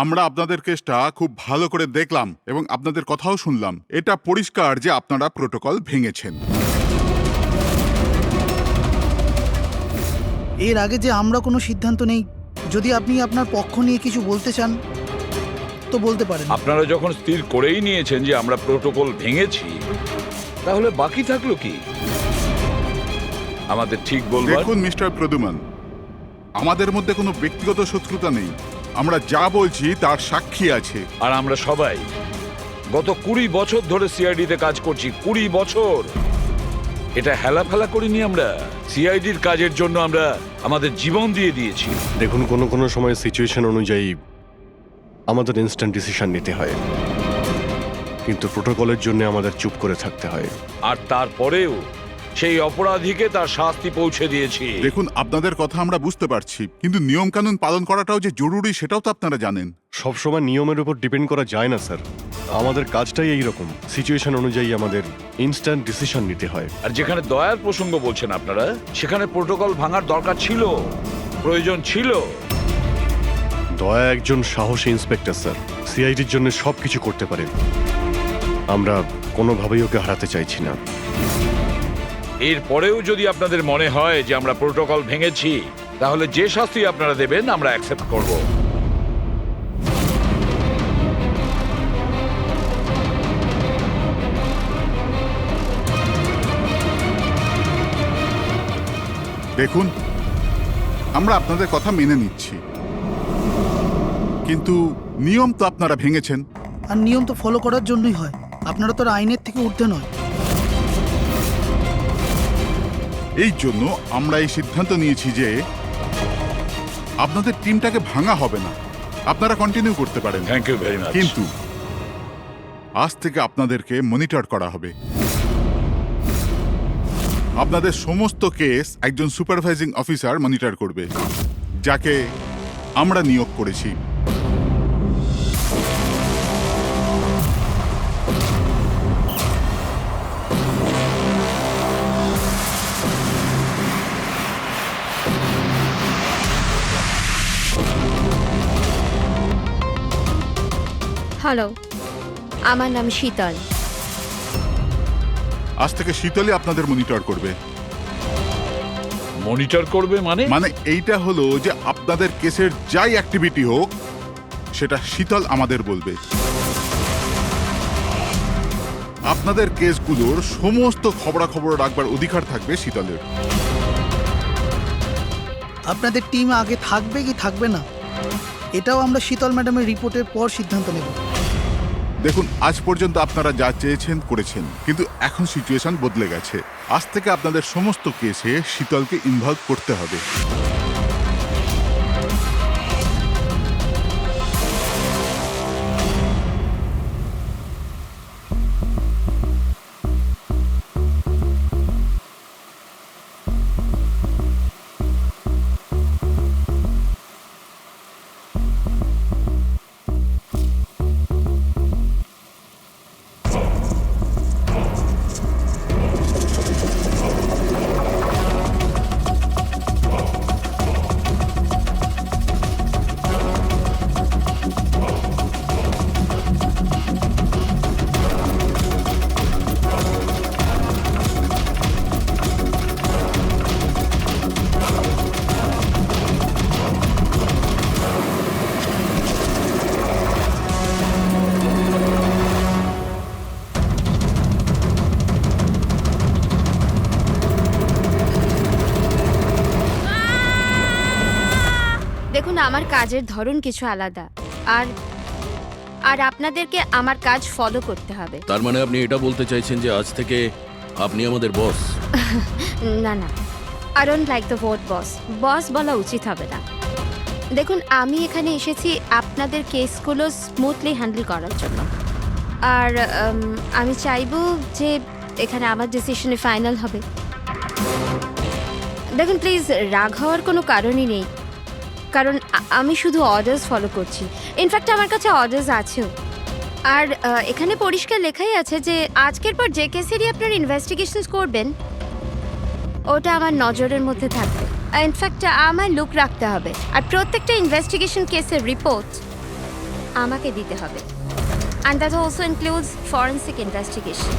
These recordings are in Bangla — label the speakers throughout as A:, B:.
A: আমরা আপনাদের কেসটা খুব ভালো করে দেখলাম এবং আপনাদের কথাও শুনলাম। এটা পরিষ্কার যে আপনারা প্রোটোকল ভেঙেছেন।
B: এর আগে যে আমরা কোনো সিদ্ধান্ত নেই, যদি আপনি আপনার পক্ষ নিয়ে কিছু বলতে চান তো বলতে পারেন।
C: আপনারা যখন স্থির করেই নিয়েছেন যে আমরা প্রোটোকল ভেঙেছি, তাহলে বাকি থাকলো কি? আমাদের ঠিক বলবার।
A: দেখুন মিস্টার প্রদ্যুমান, আমাদের মধ্যে কোনো ব্যক্তিগত শত্রুতা নেই। আমরা যা বলছি তার সাক্ষী আছে।
C: আর আমরা সবাই গত 20 বছর ধরে সিআইডিতে কাজ করছি। 20 বছর। এটা হেলাফেলা করিনি আমরা। সিআইডির কাজের জন্য আমরা আমাদের জীবন দিয়ে দিয়েছি।
D: দেখুন, কোনো সময় সিচুয়েশন অনুযায়ী আমাদের ইনস্ট্যান্ট ডিসিশন নিতে হয়, কিন্তু প্রোটোকলের জন্য আমাদের চুপ করে থাকতে হয়।
C: আর তারপরেও সেই অপরাধীকে তার শাস্তি পৌঁছে দিয়েছি।
A: দেখুন, আপনাদের কথা আমরা বুঝতে পারছি, কিন্তু নিয়ম কানুন পালন করাটাও যে জরুরি সেটাও তো আপনারা জানেন।
D: সবসময় নিয়মের উপর ডিপেন্ড করা যায় না স্যার। আমাদের কাজটাই এইরকম, সিচুয়েশন অনুযায়ী আমাদের ইনস্ট্যান্ট ডিসিশন নিতে হয়।
C: আর যেখানে দয়ার প্রসঙ্গ বলছেন আপনারা, সেখানে প্রোটোকল ভাঙার দরকার ছিল, প্রয়োজন ছিল।
D: দয়া একজন সাহসী ইন্সপেক্টর স্যার, সিআইডির জন্য সব কিছু করতে পারে। আমরা কোনোভাবেই ওকে হারাতে চাইছি না।
C: এরপরেও যদি আপনাদের মনে হয় যে আমরা প্রোটোকল ভেঙেছি, তাহলে যে শাস্তি আপনারা দেবেন আমরা অ্যাকসেপ্ট করব।
A: দেখুন, আমরা আপনাদের কথা মেনে নিচ্ছি, কিন্তু নিয়ম তো আপনারা ভেঙেছেন।
B: আর নিয়ম তো ফলো করার জন্যই হয়, আপনারা তো আর আইনের থেকে ঊর্ধ্বে নয়।
A: এই জন্য আমরা এই সিদ্ধান্ত নিয়েছি যে আপনাদের টিমটাকে ভাঙা হবে না, আপনারা কন্টিনিউ করতে পারেন।
C: Thank you very much.
A: কিন্তু আজ থেকে আপনাদেরকে মনিটর করা হবে। আপনাদের সমস্ত কেস একজন সুপারভাইজিং অফিসার মনিটর করবে, যাকে আমরা নিয়োগ করেছি।
E: হ্যালো, আমার নাম শীতল।
A: আজ থেকে শীতলই আপনাদের মনিটর করবে।
C: মনিটর করবে মানে?
A: মানে এইটা হলো যে আপনাদের কেসের যাই অ্যাক্টিভিটি হোক সেটা শীতল আমাদের বলবে। আপনাদের কেসগুলোর সমস্ত খবরাখবর রাখবার অধিকার থাকবে শীতলের।
B: আপনাদের টিম আগে থাকবে কি থাকবে না, এটাও আমরা শীতল ম্যাডামের রিপোর্টের পর সিদ্ধান্ত নেব।
A: দেখুন, আজ পর্যন্ত আপনারা যা চেয়েছেন করেছেন, কিন্তু এখন সিচুয়েশন বদলে গেছে। আজ থেকে আপনাদের সমস্ত কেসে শীতলকে ইনভলভ করতে হবে।
E: দেখুন, আমার কাজের ধরন কিছু আলাদা, আর আর আপনাদেরকে আমার কাজ ফলো করতে হবে।
F: তার মানে আপনি এটা বলতে চাইছেন যে আজ থেকে আপনি আমাদের বস?
E: না না, I don't like the word boss. Boss বলা উচিত হবে না। দেখুন, আমি এখানে এসেছি আপনাদের কেসগুলো স্মুথলি হ্যান্ডেল করার জন্য, আর আমি চাইবো যে এখানে আমার ডিসিশনে ফাইনাল হবে। দেখুন প্লিজ, রাগ হওয়ার কোনো কারণই নেই, কারণ আমি শুধু অর্ডার্স ফলো করছি। ইনফ্যাক্ট আমার কাছে অর্ডার্স আছেও। আর এখানে পরিষ্কার লেখাই আছে যে আজকের পর যে কেসেরই আপনার ইনভেস্টিগেশনস করবেন ওটা আমার নজরের মধ্যে থাকবে। ইনফ্যাক্ট আমার লুক রাখতে হবে, আর প্রত্যেকটা ইনভেস্টিগেশন কেসের রিপোর্ট আমাকে দিতে হবে। And that also includes forensic investigation.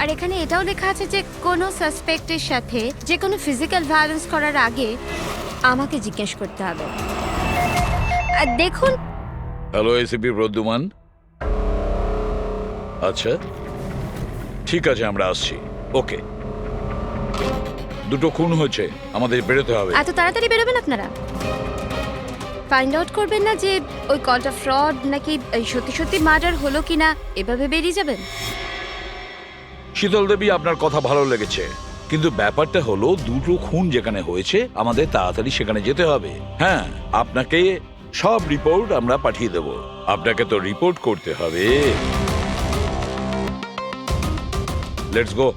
E: আর এখানে এটাও লেখা আছে যে কোনো সাসপেক্টের সাথে যে কোনো ফিজিক্যাল ভায়োলেন্স করার আগে আমাকে জিজ্ঞেস করতে হবে। আর দেখুন,
C: হ্যালো এসিপি প্রদ্যুমান। আচ্ছা ঠিক আছে, আমরা আসছি। ওকে, দুটো খুন হয়েছে, আমাদের বেরোতে হবে।
E: এত তাড়াতাড়ি বেরোবেন আপনারা? ফাইন্ড আউট করবেন না যে ওই কলটা ফ্রড নাকি সত্যি সত্যি মার্ডার হলো কিনা, এভাবে বেরিয়ে যাবেন?
C: শীতল দেবী, আপনার কথা ভালো লেগেছে, কিন্তু ব্যাপারটা হলো দুটো খুন যেখানে হয়েছে আমাদের তাড়াতাড়ি সেখানে যেতে হবে। হ্যাঁ, আপনাকে সব রিপোর্ট আমরা পাঠিয়ে দেব। আপনাকে তো রিপোর্ট করতে হবে। Let's go.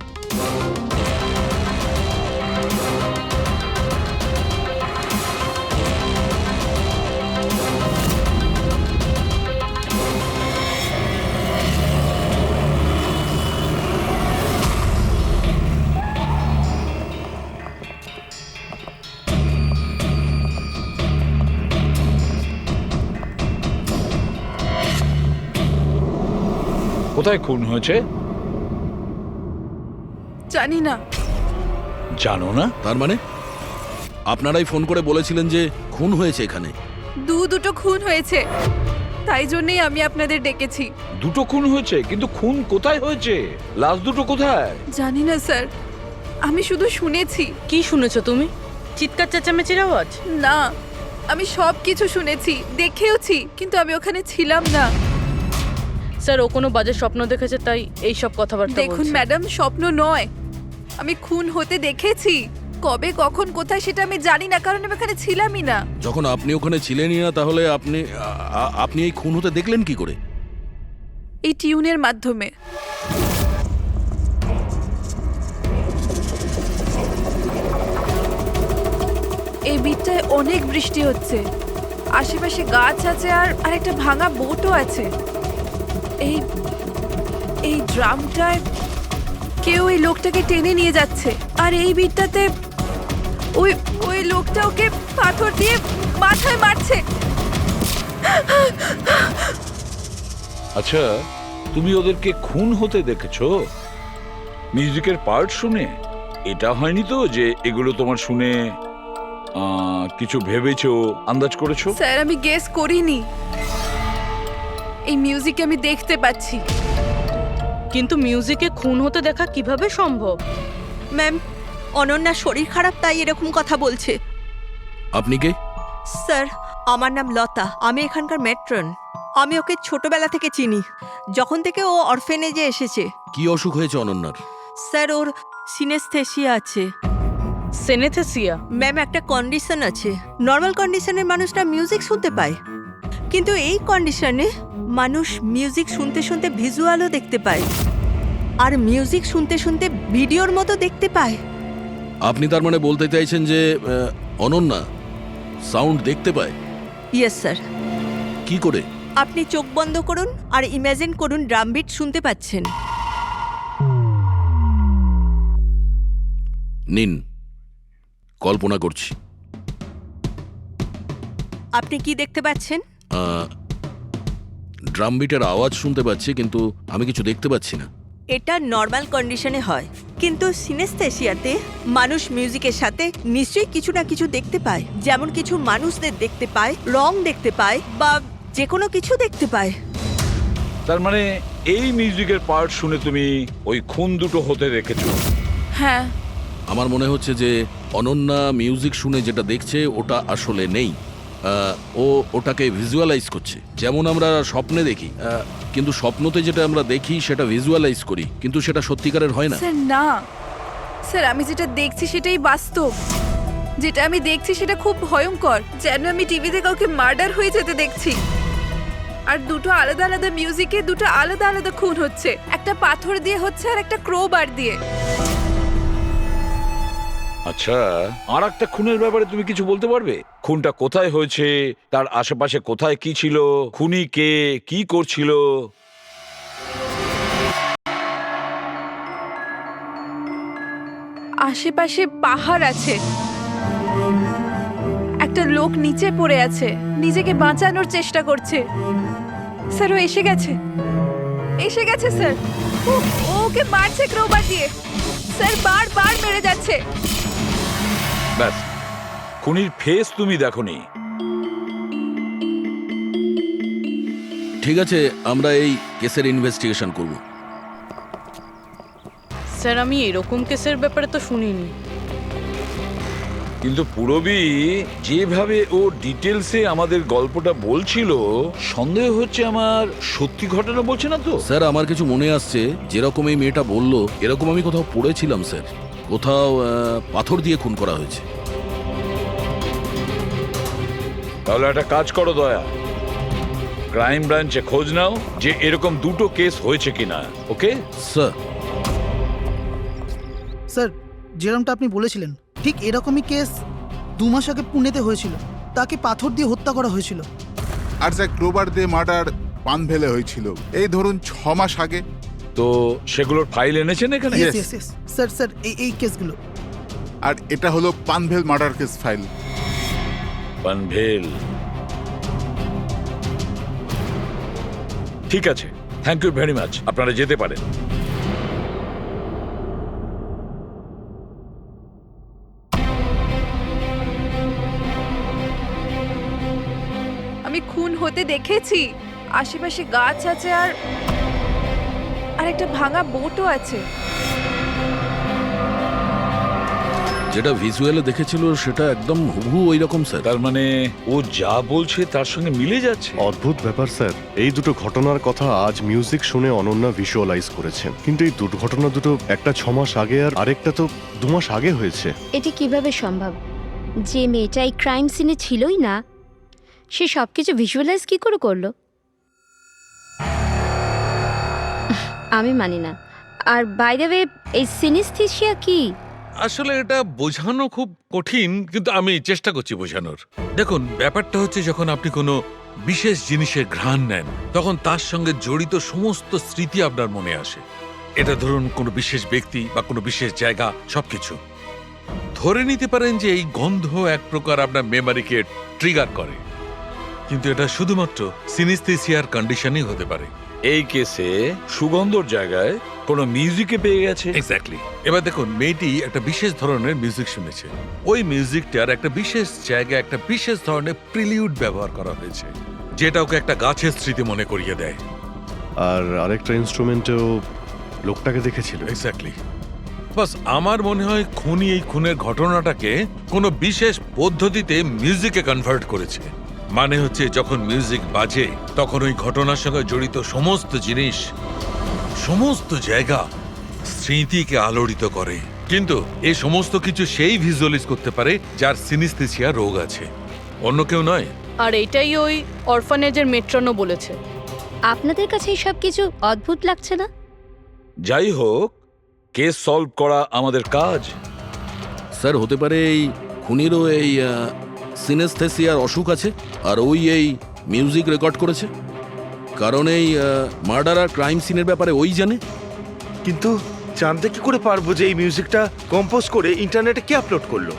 C: কোথায় খুন হয়েছে
G: জানি না।
C: জানো না?
F: তার মানে আপনারাই ফোন করে বলেছিলেন যে খুন হয়েছে এখানে?
G: দুটো খুন হয়েছে, তাই জন্যই আমি আপনাদের ডেকেছি।
C: দুটো খুন হয়েছে, কিন্তু খুন কোথায় হয়েছে? লাশ দুটো কোথায়?
G: জানি না স্যার, আমি শুধু শুনেছি।
H: কি শুনেছো তুমি? চিৎকার চেঁচামেচির আওয়াজ?
G: না, আমি সব কিছু শুনেছি, দেখেওছি, কিন্তু আমি ওখানে ছিলাম না।
H: স্যার, ও কোনো বাজে স্বপ্ন দেখেছে তাই এই সব কথাবার্তা
G: দেখুন
H: বলছে।
G: ম্যাডাম, স্বপ্ন নয়, আমি খুন হতে দেখেছি। কবে, কখন, কোথায় সেটা আমি জানি না, কারণ আমি ওখানে ছিলামই না।
F: যখন আপনি ওখানে ছিলেনই না, তাহলে আপনি এই খুন হতে দেখলেন কি করে?
G: এই টিউনের মাধ্যমে। এই বিটটায় অনেক বৃষ্টি হচ্ছে, আশেপাশে গাছ আছে আর একটা ভাঙা বোটও আছে। এই এই ড্রামটায় কেউ এই লোকটাকে টেনে নিয়ে যাচ্ছে, আর এই বিটটাতে ওই ওই লোকটা ওকে পাথর দিয়ে মাথায় মারছে।
C: আচ্ছা, তুমি ওদেরকে খুন হতে দেখেছো মিউজিকের পার্ট শুনে? এটা হয়নি তো যে এগুলো তোমার শুনে কিছু ভেবেছো, আন্দাজ করেছো?
G: স্যার, আমি গেস করিনি। এই মিউজিক আমি দেখতে পাচ্ছি।
H: কিন্তু মিউজিকে খুন হতে দেখা কিভাবে সম্ভব?
I: ম্যাম, অনন্যার শরীর খারাপ তাই এরকম কথা বলছে।
F: আপনি কে?
I: স্যার, আমার নাম লতা, আমি এখানকার ম্যাট্রন। আমি ওকে ছোটবেলা থেকে চিনি, যখন থেকে ও অরফেনেজে এসেছে।
F: কি অসুখ হয়েছে অনন্যার?
I: স্যার, ওর সিনেস্থেসিয়া আছে।
H: সেনেথেসিয়া?
I: ম্যাম, একটা কন্ডিশন আছে। নর্মাল কন্ডিশনের মানুষরা মিউজিক শুনতে পায়, কিন্তু এই কন্ডিশনে মানুষ মিউজিক শুনতে শুনতে ভিজুয়ালও দেখতে পায়, আর মিউজিক শুনতে শুনতে ভিডিওর মতো দেখতে পায়।
F: আপনি তার মানে বলতে চাইছেন যে অনন্যা সাউন্ড দেখতে পায়?
I: Yes sir.
F: কি করে?
I: আপনি চোখ বন্ধ করুন আর ইমাজিন করুন ড্রাম বিট শুনতে পাচ্ছেন।
F: নিন, কল্পনা করছি।
I: আপনি কি দেখতে পাচ্ছেন?
F: ড্রাম বিটের আওয়াজ শুনতে পাচ্ছি, কিন্তু আমি কিছু দেখতে পাচ্ছি না।
I: এটা নর্মাল কন্ডিশনে হয়, কিন্তু সিনেস্থেসিয়াতে মানুষ মিউজিকের সাথে নিশ্চয়ই কিছু না কিছু দেখতে পায়। যেমন কিছু মানুষদের দেখতে পায়, রং দেখতে পায়, বা যে কোনো কিছু দেখতে পায়।
C: তার মানে এই মিউজিকের পার্ট শুনে তুমি ওই খুন দুটো হতে দেখেছো?
G: হ্যাঁ।
F: আমার মনে হচ্ছে যে অনন্যা মিউজিক শুনে যেটা দেখছে ওটা আসলে নেই। ও ওটাকে ভিজুয়ালাইজ করছে, যেমন আমরা স্বপ্নে দেখি, কিন্তু স্বপ্নতে যেটা আমরা দেখি সেটা ভিজুয়ালাইজ করি, কিন্তু সেটা সত্যিকারের হয় না।
G: স্যার না, স্যার আমি যেটা দেখছি সেটাই বাস্তব। যেটা আমি দেখছি সেটা খুব ভয়ঙ্কর, যেন আমি টিভিতে কাউকে মার্ডার হয়ে যেতে দেখছি। আর দুটো আলাদা আলাদা মিউজিকে দুটো আলাদা আলাদা খুন হচ্ছে, একটা পাথর দিয়ে হচ্ছে আর একটা ক্রোবার দিয়ে।
C: আচ্ছা, আর একটা খুনের ব্যাপারে তুমি কিছু বলতে পারবে? খুনটা কোথায় হয়েছে, তার আশেপাশে কোথায় কি ছিল, খুনি কে, কি করছিল?
G: আশেপাশে পাহাড় আছে, একটা লোক নিচে পড়ে আছে, নিজেকে বাঁচানোর চেষ্টা করছে। স্যার ও এসে গেছে, এসে গেছে স্যার। ওকে মারছে ক্রোবার দিয়ে, স্যার বারবার মেরে যাচ্ছে।
C: ব্যাস, খুনির ফেস তুমি দেখোনি।
F: ঠিক আছে, আমরা এই কেসের ইনভেস্টিগেশন করব।
H: স্যার আমি এরকম কেসের ব্যাপারে তো শুনিনি।
C: কিন্তু পুরবী যেভাবে ও ডিটেলসে আমাদের গল্পটা বলছিল, সন্দেহ হচ্ছে আমার সত্যি ঘটনা বলছে না তো।
F: স্যার আমার কিছু মনে আসছে, যেরকম এই মেয়েটা বললো এরকম আমি কোথাও পড়েছিলাম স্যার। কোথাও পাথর দিয়ে খুন করা হয়েছে।
C: তাহলে একটা কাজ করো দয়া, ক্রাইম ব্রাঞ্চে খোঁজ নাও যে এরকম দুটো কেস হয়েছে কিনা। Okay
F: sir.
B: স্যার, যেরকমটা আপনি বলেছিলেন ঠিক এরকমই কেস 2 মাস আগে পুনেতে হয়েছিল। তাকে পাথর দিয়ে হত্যা করা হয়েছিল।
A: আর যা ক্রোবার দিয়ে মার্ডার পানভেলে হয়েছিল এই ধরুন 6 মাস আগে।
C: তো সেগুলোর ফাইল এনেছেন এখানে?
A: Yes.
B: Yes, yes. Sir sir এই কেসগুলো।
A: আর এটা হলো Panvel murder case file.
C: Panvel, ঠিক আছে, থ্যাংক ইউ ভেরি মাচ। আপনারা যেতে পারেন।
G: আমি খুন হতে দেখেছি, আশেপাশে গাছ আছে আর একটা ভাঙা বোটও আছে।
F: যেটা ভিজুয়ালে দেখেছিল সেটা একদম হুবহু ওই রকম স্যার।
C: তার মানে ও যা বলছে তার সঙ্গে মিলে যাচ্ছে।
D: অদ্ভুত ব্যাপার স্যার, এই দুটো ঘটনার কথা আজ মিউজিক শুনে অনন্যা ভিজুয়ালাইজ করেছেন, কিন্তু এই দুর্ঘটনা দুটো, একটা 6 মাস আগে আর আরেকটা তো 2 মাস আগে হয়েছে।
E: এটি কিভাবে সম্ভব? যে মেয়েটা এই ক্রাইম সিনে ছিলই না, সে সব কিছু ভিজুয়ালাইজ কি করে করলো? আমি মানি না। আর বাই দ্য ওয়ে, এই সিনেস্থেসিয়া কি?
J: আসলে এটা বোঝানো খুব কঠিন, কিন্তু আমি চেষ্টা করছি বোঝানোর। দেখুন, ব্যাপারটা হচ্ছে যখন আপনি কোনো বিশেষ জিনিসের ঘ্রাণ নেন, তখন তার সঙ্গে জড়িত সমস্ত স্মৃতি আপনার মনে আসে। এটা ধরুন কোনো বিশেষ ব্যক্তি বা কোনো বিশেষ জায়গা, সবকিছু। ধরে নিতে পারেন যে এই গন্ধ এক প্রকার আপনার মেমারিকে ট্রিগার করে, কিন্তু এটা শুধুমাত্র সিনেস্থেসিয়ার কন্ডিশনই হতে পারে।
C: এই কেসে সুগন্ধর জায়গায় কোনো মিউজিকে পেয়ে গেছে।
J: এক্স্যাক্টলি। এবার দেখুন, মেয়েটি একটা বিশেষ ধরনের মিউজিক শুনেছে। ওই মিউজিকটার একটা বিশেষ জায়গায় একটা বিশেষ ধরনের প্রিলিউড ব্যবহার করা হয়েছে, যেটা ওকে একটা গাছের স্মৃতি মনে করিয়ে দেয়।
D: আর আরেকটা ইনস্ট্রুমেন্টেও লোকটাকে দেখেছিল।
J: এক্স্যাক্টলি। বাস আমার মনে হয় খুনি এই খুনের ঘটনাটাকে কোনো বিশেষ পদ্ধতিতে মিউজিকে কনভার্ট করেছে। মানে হচ্ছে যখন মিউজিক বাজে তখন ওই ঘটনার সঙ্গে জড়িত সমস্ত জিনিস, সমস্ত জায়গা স্মৃতিকে আলোড়িত করে। কিন্তু এই সমস্ত কিছু সেই ভিজুয়ালাইজ করতে পারে যার সিনেস্থেসিয়া রোগ আছে, অন্য কেউ নয়।
H: আর এটাই ওই অরফানেজের মেট্রনও বলেছে।
E: আপনাদের কাছে এইসব কিছু অদ্ভুত লাগছে না?
C: যাই হোক, কেস সলভ করা আমাদের কাজ।
F: স্যার হতে পারে এই খুনিরও এই সিনেস্থেসিয়ার অসুখ আছে, আর ওই এই মিউজিক রেকর্ড করেছে, কারণ এই মার্ডার আর ক্রাইম সিনের ব্যাপারে ওই জানে।
K: কিন্তু জানতে কি করে পারবো যে এই মিউজিকটা কম্পোজ করে ইন্টারনেটে কে আপলোড করলো?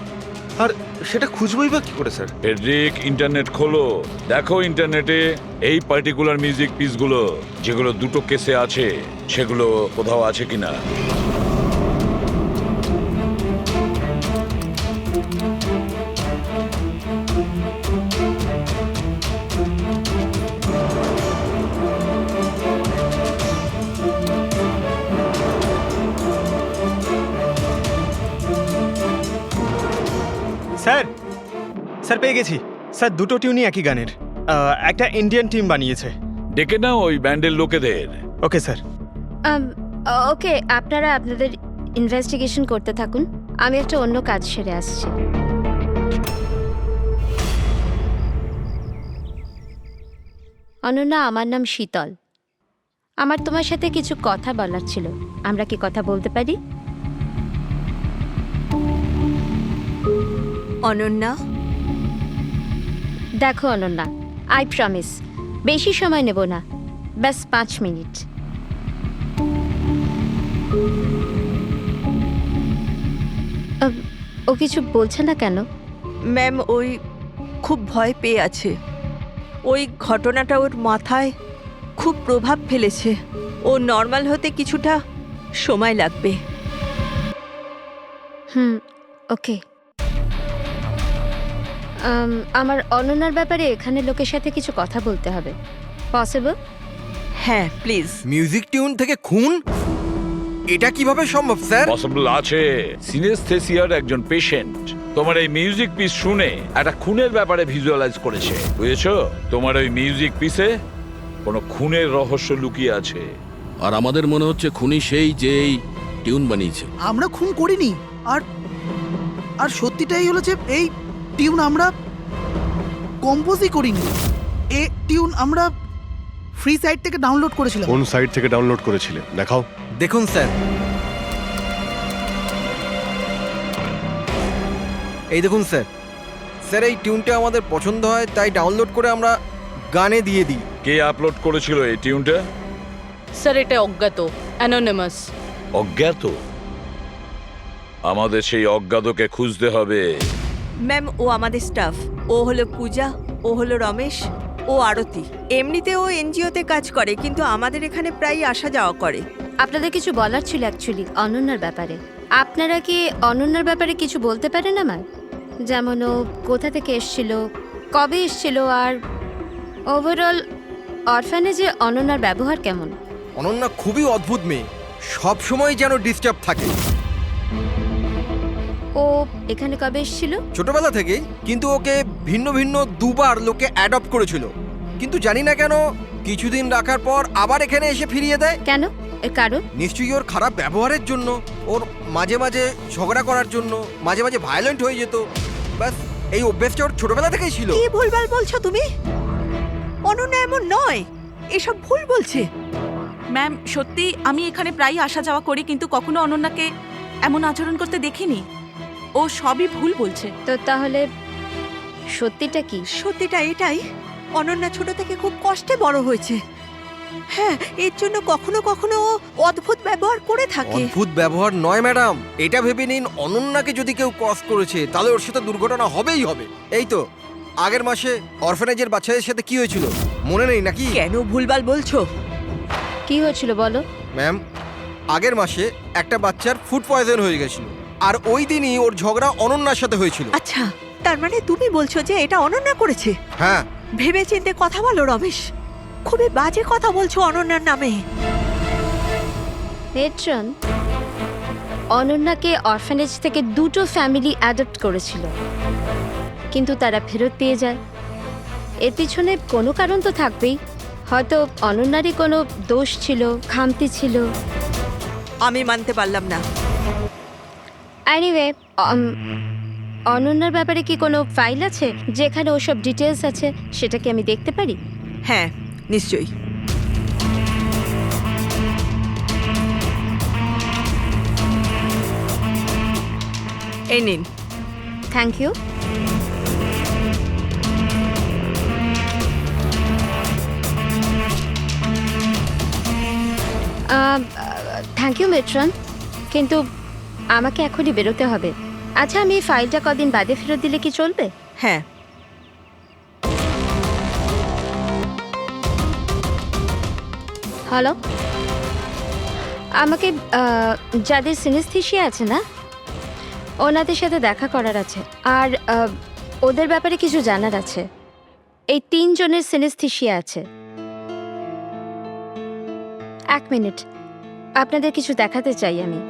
K: আর সেটা খুঁজবই বা কি করে স্যার?
C: ফেডরিক, ইন্টারনেট খোলো, দেখো ইন্টারনেটে এই পার্টিকুলার মিউজিক পিসগুলো যেগুলো দুটো কেসে আছে সেগুলো কোথাও আছে কিনা।
L: স্যার স্যার পেয়ে গেছি স্যার, দুটো টিউনই একই গানের। একটা ইন্ডিয়ান টিম বানিয়েছে।
C: ডেকে নাও ওই ব্যান্ডের লোকেদের।
L: Okay sir.
E: ওকে, আপনারা আপনাদের ইনভেস্টিগেশন করতে থাকুন, আমি একটা অন্য কাজ সেরে আসছি। অনন্যা, আমার নাম শীতল। আমার তোমার সাথে কিছু কথা বলার ছিল। আমরা কি কথা বলতে পারি?
I: অনন্যা,
E: দেখো অনন্যা, আই প্রমিস বেশি সময় নেব না, ব্যাস 5 মিনিট। ও কিছু বলছে না কেন?
I: ম্যাম ওই খুব ভয় পেয়ে আছে। ওই ঘটনাটা ওর মাথায় খুব প্রভাব ফেলেছে। ও নর্মাল হতে কিছুটা সময় লাগবে।
E: ওকে। আমার অনন্যার ব্যাপারে এখানে লোকের সাথে কিছু কথা বলতে হবে। পসিবল?
I: হ্যাঁ প্লিজ।
M: মিউজিক টিউন থেকে খুন? এটা কিভাবে সম্ভব স্যার?
C: পসিবল আছে। সিনেস্থেসিয়ার একজন পেশেন্ট তোমার এই মিউজিক পিস শুনে একটা খুনের ব্যাপারে ভিজুয়ালাইজ করেছে, বুঝেছো? তোমার ওই মিউজিক পিসে কোনো খুনের রহস্য লুকিয়ে আছে।
F: আর আমাদের মনে হচ্ছে খুনি সেই যে এই টিউন বানিয়েছে।
B: আমরা খুন করিনি। আর আর সত্যিটাই হলো যে এই টিউন আমরা কম্পোজই করিনি। এই টিউন আমরা ফ্রি সাইট থেকে ডাউনলোড করেছিলাম।
D: কোন সাইট থেকে ডাউনলোড করেছিলে দেখাও।
M: দেখুন স্যার, এই দেখুন স্যার। স্যার এই টিউনটা আমাদের পছন্দ হয় তাই ডাউনলোড করে আমরা গানে দিয়ে দিই।
C: কে আপলোড করেছিল এই টিউনটা?
H: স্যার এটা অজ্ঞাত, অ্যানোনিমাস।
C: অজ্ঞাত? আমাদের সেই অজ্ঞাতকে খুঁজতে হবে।
I: ম্যাম ও আমাদের স্টাফ। ও হলো পূজা, ও হলো রমেশ, ও আরতি। এমনিতে ও এনজিওতে কাজ করে, কিন্তু আমাদের এখানে প্রায় আসা যাওয়া করে।
E: আপনাদের কিছু বলার ছিল অ্যাকচুয়ালি অনন্যার ব্যাপারে। আপনারা কি অনন্যার ব্যাপারে কিছু বলতে পারেন আমার? যেমন ও কোথা থেকে এসেছিল, কবে এসেছিল, আর ওভারঅল অরফানেজে অনন্যার ব্যবহার কেমন?
M: অনন্যা খুবই অদ্ভুত মেয়ে, সব সময় যেন ডিস্টার্ব থাকে।
E: ও এখানে কবে এসেছিল?
M: ছোটবেলা থেকেই, কিন্তু ওকে ভিন্ন ভিন্ন দুবার লোকে অ্যাডপ্ট করেছিল, কিন্তু জানি না কেন কিছুদিন রাখার পর আবার এখানে এসে ফিরিয়ে দেয়।
E: কেন? এর কারণ?
M: নিশ্চয়ই ওর খারাপ ব্যবহারের জন্য, ওর মাঝে মাঝে ঝগড়া করার জন্য, মাঝে মাঝে ভায়োলেন্ট হয়ে যেত। ব্যাস এই অভ্যেসটা ওর ছোটবেলা থেকেই ছিল।
I: কি ভুলভাল বলছো তুমি? অনন্যা এমন নয়, এসব ভুল বলছে।
N: ম্যাম সত্যি আমি এখানে প্রায়ই আসা যাওয়া করি, কিন্তু কখনো অনন্যাকে এমন আচরণ করতে দেখিনি। ও সবই ভুল বলছে।
E: তো তাহলে সত্যিটা কি?
I: সত্যিটা এটাই, অনন্যা ছোট থেকে খুব কষ্টে বড় হয়েছে। হ্যাঁ, এর জন্য কখনো কখনো ও অদ্ভুত ব্যবহার করে থাকে।
M: অদ্ভুত ব্যবহার নয় ম্যাডাম, এটা ভেবে নিন অনন্যাকে যদি কেউ ক্রস করেছে তাহলে ওর সাথে দুর্ঘটনা হবেই হবে। এই তো আগের মাসে অরফানেজের বাচ্চাদের সাথে কি হয়েছিল মনে নেই নাকি?
I: কেন ভুলভাল বলছো?
E: কি হয়েছিল বলো।
M: ম্যাম আগের মাসে একটা বাচ্চার ফুড পয়জন হয়ে গেছিল, আর ওই দিনই ওর ঝগড়া অনন্যার সাথে হয়েছিল।
I: আচ্ছা, তার মানে তুমি বলছো যে এটা অনন্যা করেছে?
M: হ্যাঁ।
I: ভেবে চিন্তে কথা বলো রমেশ, খুবই বাজে কথা বলছো অনন্যার নামে।
E: পেট্রন, অনন্যাকে অরফানেজ থেকে দুটো ফ্যামিলি অ্যাডপ্ট করেছিল, কিন্তু তারা ফেরত পেয়ে যায়। এর পিছনে কোনো কারণ তো থাকবেই। হয়তো অনন্যারই কোনো দোষ ছিল, খামতি ছিল।
I: আমি মানতে পারলাম না।
E: এনিওয়ে, অনন্যার ব্যাপারে কি কোনো ফাইল আছে যেখানে ওসব ডিটেলস আছে? সেটা কি আমি দেখতে পারি?
I: হ্যাঁ নিশ্চয়ই। এই নিন।
E: Thank you. Thank you matron, কিন্তু আমাকে এখনই বেরোতে হবে। আচ্ছা, আমি এই ফাইলটা কদিন বাদে ফেরত দিলে কি চলবে?
I: হ্যাঁ।
E: হ্যালো, আমাকে যাদের সিনেস্থেসিয়া আছে না, ওনাদের সাথে দেখা করার আছে, আর ওদের ব্যাপারে কিছু জানার আছে। এই 3 জনের সিনেস্থেসিয়া আছে। 1 মিনিট, আপনাদের কিছু দেখাতে চাই আমি।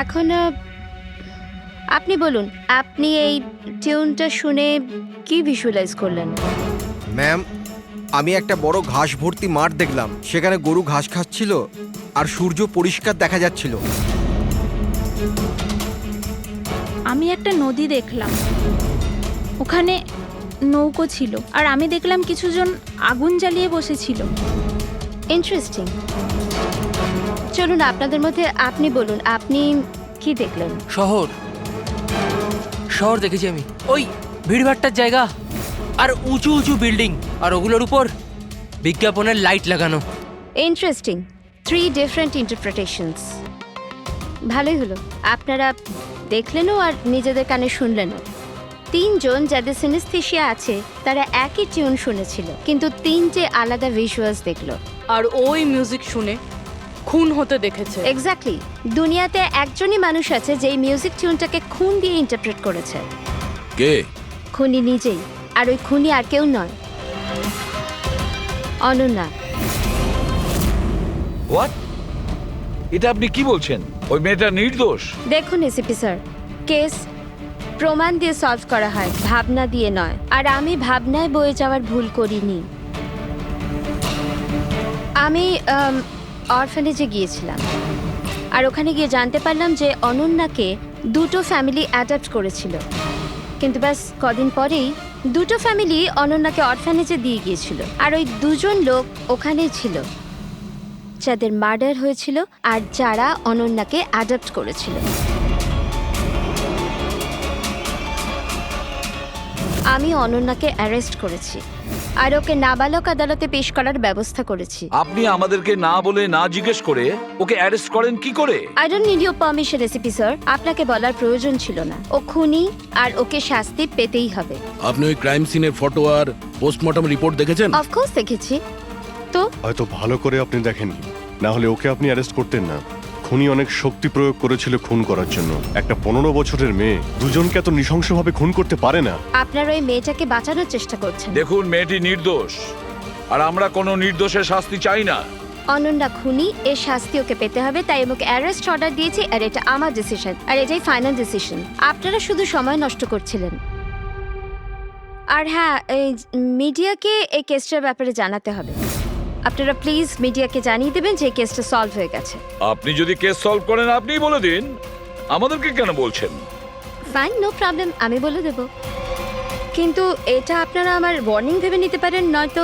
E: এখন আপনি বলুন, আপনি এই টিউনটা শুনে কি ভিজুয়ালাইজ করলেন?
M: ম্যাম আমি একটা বড় ঘাস ভর্তি মাঠ দেখলাম, সেখানে গরু ঘাস খাচ্ছিল আর সূর্য পরিষ্কার দেখা যাচ্ছিল।
N: আমি একটা নদী দেখলাম, ওখানে
O: নৌকো ছিল আর আমি দেখলাম কিছুজন আগুন জ্বালিয়ে বসেছিল।
E: ইন্টারেস্টিং। চলুন আপনাদের মধ্যে আপনি বলুন, আপনি কি দেখলেন?
P: শহর শহর দেখেছি আমি, ওই ভিড়ভাট্টার জায়গা আর উঁচু উঁচু বিল্ডিং আর ওগুলোর উপর বিজ্ঞাপনের লাইট লাগানো।
E: ইন্টারেস্টিং। 3 different interpretations. ভালোই হলো, আপনারা দেখলেনও আর নিজেদের কানে শুনলেনও। 3 জন যাদের সিনেস্থেশিয়া আছে তারা একই টিউন শুনেছিল, কিন্তু 3টে আলাদা ভিজুয়ালস দেখলো।
H: আর ওই মিউজিক শুনে খুন হতে দেখেছে।
E: এক্স্যাক্টলি। দুনিয়াতে একজনই মানুষ আছে যে এই মিউজিক টিউনটাকে খুন দিয়ে ইন্টারপ্রেট করেছে।
F: কে?
E: খুনি নিজেই। আর ওই খুনি আর কেউ নয়, অনন্যা।
C: হোয়াট? এটা আপনি কি বলছেন? ওই মেয়েটা নির্দোষ?
E: দেখুন এসিপি স্যার, কেস প্রমাণ দিয়ে সলভ করা হয়, ভাবনা দিয়ে নয়। আর আমি ভাবনায় বয়ে যাওয়ার ভুল করিনি। আমি অরফানেজে গিয়েছিলাম আর ওখানে গিয়ে জানতে পারলাম যে অনন্যাকে 2টো ফ্যামিলি অ্যাডাপ্ট করেছিল, কিন্তু ব্যাস কদিন পরেই 2টো ফ্যামিলি অনন্যাকে অরফানেজে দিয়ে গিয়েছিল। আর ওই 2 জন লোক ওখানেই ছিল যাদের মার্ডার হয়েছিল আর যারা অনন্যাকে অ্যাডাপ্ট করেছিল। আমি অনন্যাকে অ্যারেস্ট করেছি আর ওকে নাবালক আদালতে পেশ করার ব্যবস্থা করেছি।
C: আপনি আমাদেরকে না বলে না জিজ্ঞেস করে ওকে অ্যারেস্ট করেন কি করে?
E: I don't need your permission ACP sir, আপনাকে বলার প্রয়োজন ছিল না। ও খুনি আর ওকে শাস্তি পেতেই হবে।
F: আপনি ওই ক্রাইম সিনের ফটো আর পোস্টমর্টম রিপোর্ট দেখেছেন?
E: অফকোর্স দেখেছি। তো
D: হয়তো ভালো করে আপনি দেখেননি, না হলে ওকে আপনি অ্যারেস্ট করতেন না। খুনি অনেক শক্তি প্রয়োগ করেছিল খুন করার জন্য। একটা 15 বছরের মেয়ে 2জনকে এত নৃশংসভাবে খুন করতে পারে না।
E: আপনারা ওই মেয়েটাকে বাঁচানোর চেষ্টা করছেন।
C: দেখুন, মেয়েটি নির্দোষ আর আমরা কোনো নির্দোষের শাস্তি চাই না।
E: অনন্যা খুনি, এর শাস্তি ওকে পেতে হবে, তাই ওকে অ্যারেস্ট অর্ডার দিয়েছি। আর এটা আমার ডিসিশন, আর এটাই ফাইনাল ডিসিশন। আপনারা শুধু সময় নষ্ট করছিলেন। আর হ্যাঁ, এই মিডিয়াকে এই কেসটার ব্যাপারে জানাতে হবে। আপনারা প্লিজ মিডিয়াকে জানিয়ে দেবেন যে কেসটা সলভ হয়ে গেছে।
C: আপনি যদি কেস সলভ করেন আপনিই বলে দিন, আমাদেরকে কেন বলছেন?
E: ফাইন, নো প্রবলেম, আমি বলে দেব। কিন্তু এটা আপনারা আমার ওয়ার্নিং ভেবে নিতে পারেন, নয়তো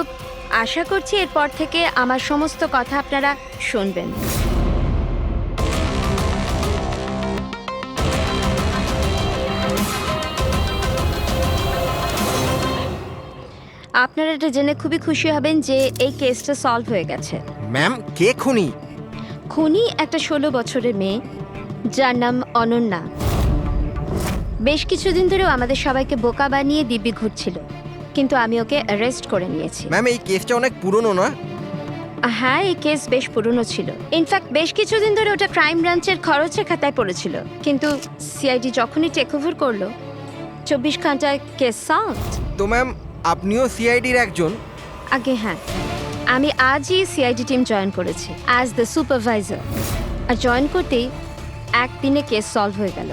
E: আশা করছি এরপর থেকে আমার সমস্ত কথা আপনারা শুনবেন। আপনারা এটা জেনে খুবই খুশি হবেন যে এই কেসটা সলভ হয়ে গেছে।
M: ম্যাম, কে খুনি?
E: খুনি একটা 16 বছরের মেয়ে যার নাম অনন্যা। বেশ কিছুদিন ধরেও আমাদের সবাইকে বোকা বানিয়ে দিব্যি ঘুরছিল, কিন্তু আমি ওকে অ্যারেস্ট করে নিয়েছি।
M: ম্যাম, এই কেসটা অনেক পুরনো না?
E: হ্যাঁ, এই কেস বেশ পুরনো ছিল। ইনফ্যাক্ট বেশ কিছুদিন ধরে ওটা ক্রাইম ব্রাঞ্চের খরচের খাতায় পড়েছিল, কিন্তু সিআইডি যখনই টেক ওভার করলো 24 ঘন্টায় কেস সলভ।
M: তো ম্যাম, আপনিও সিআইডির একজন?
E: আগে হ্যাঁ, আমি আজই সিআইডি টিম জয়েন করেছি অ্যাজ দ্য সুপারভাইজার। আর জয়েন করতেই একদিনে কেস সলভ হয়ে গেল।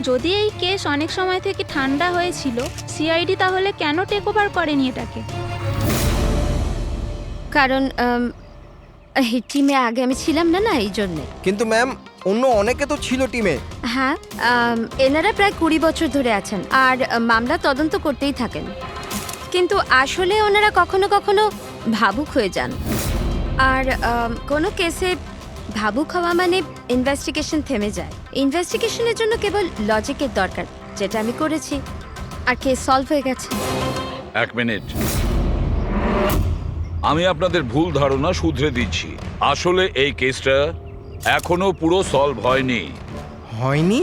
O: যদি এই কেস অনেক সময় থেকে ঠান্ডা হয়েছিল, সিআইডি তাহলে কেন টেক ওভার করেনি এটাকে?
E: কারণ এই টিমে আগে আমি ছিলাম না, এই জন্যে।
M: কিন্তু ম্যাম, অন্য অনেকে তো ছিল টিমে।
E: হ্যাঁ, এনারা প্রায় 20 বছর ধরে আছেন আর মামলা তদন্ত করতেই থাকেন, কিন্তু আসলে ওনারা কখনো কখনো ভাবুক হয়ে যান। আর কোনো কেসে ভাবুক হওয়া মানে ইনভেস্টিগেশন থেমে যায়। ইনভেস্টিগেশনের জন্য কেবল লজিকের দরকার, যেটা আমি করেছি, আর কেস সলভ হয়ে গেছে।
C: 1 মিনিট, আমি আপনাদের ভুল ধারণা শুধরে দিচ্ছি। আসলে এই কেসটা এখনো পুরো সলভ হয়নি।
M: হয়নি?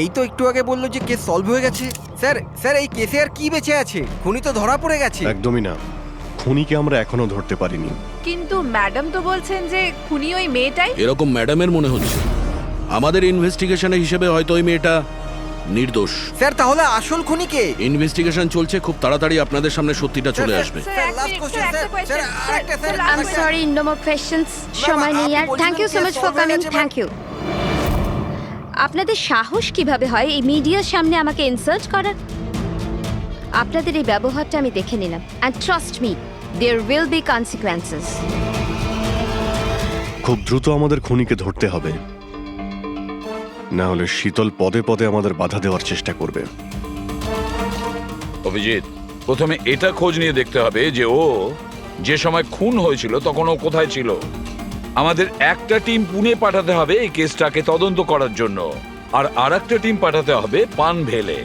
M: এই তো একটু আগে বললো যে কেস সলভ হয়ে গেছে। স্যার স্যার, এই কেসে আর কি বেঁচে আছে? খুনি তো ধরা পড়ে গেছে।
D: একদমই না, খুনিকে আমরা এখনো ধরতে পারিনি।
G: কিন্তু ম্যাডাম তো বলছেন যে খুনি ওই মেয়েটাই।
F: এরকম ম্যাডামের মনে হচ্ছে। আমাদের ইনভেস্টিগেশনের হিসেবে হয়তো ওই মেয়েটা নির্দোষ।
M: স্যার, তাহলে আসল খুনি কে?
F: ইনভেস্টিগেশন চলছে, খুব তাড়াতাড়ি আপনাদের সামনে সত্যিটা চলে আসবে।
E: I am sorry, no more questions. সময় নেই আর। Thank you so much for coming. Thank you. আপনাদের সাহস কিভাবে হয় এই মিডিয়ার সামনে আমাকে ইনসাল্ট করার? আপনাদের এই ব্যবহারটা আমি দেখে নিলাম, and trust me, there will be consequences.
D: খুব দ্রুত আমাদের খুনিকে ধরতে হবে, না হলে শীতল পদে পদে আমাদের বাধা দেওয়ার চেষ্টা করবে।
C: অভিজিৎ, প্রথমে এটা খোঁজ নিয়ে দেখতে হবে যে ও যে সময় খুন হয়েছিল তখন ও কোথায় ছিল। আমাদের একটা টিম পুনে পাঠাতে হবে এই কেসটাকে তদন্ত করার জন্য, আর আরেকটা টিম পাঠাতে হবে পানভেলে।